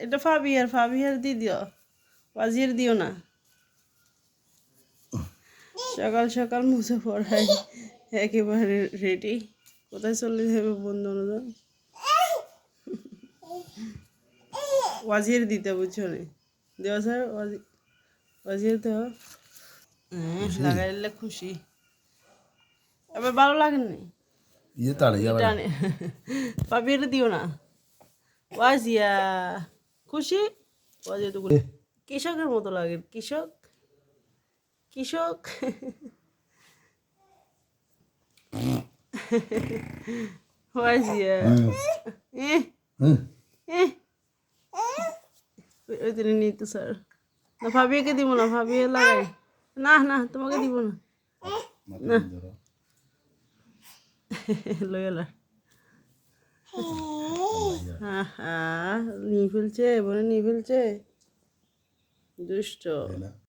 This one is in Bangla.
এটা ফাবিয়ার দিয়ে দিও, ওয়াজির দিও না। সকাল সকাল মুছে পড়াই একেবারে রেডি, কোথায় চলে যাবে বন্ধু অনুযায়ী। ওয়াজির দিতে বুঝছো নি, দেওয়া স্যার ওয়াজির দেওয়া। লাগাইলে খুশি, এবার ভালো লাগেনি টানে। পাবির দিও না, ওয়াজিয়া খুশি। ওয়াজিয়া তো কৃষকের মতো লাগে, কৃষক কৃষক। ওয়াজিয়া ওই দিনে নিতে স্যার না, ভাবিয়াকে দিব না, ভাবিয়ে লাগাই না, না তোমাকে দিব না, না লয়ালা। নিয়ে ফেলছে, বোনে নিয়ে ফেলছে, দুষ্ট।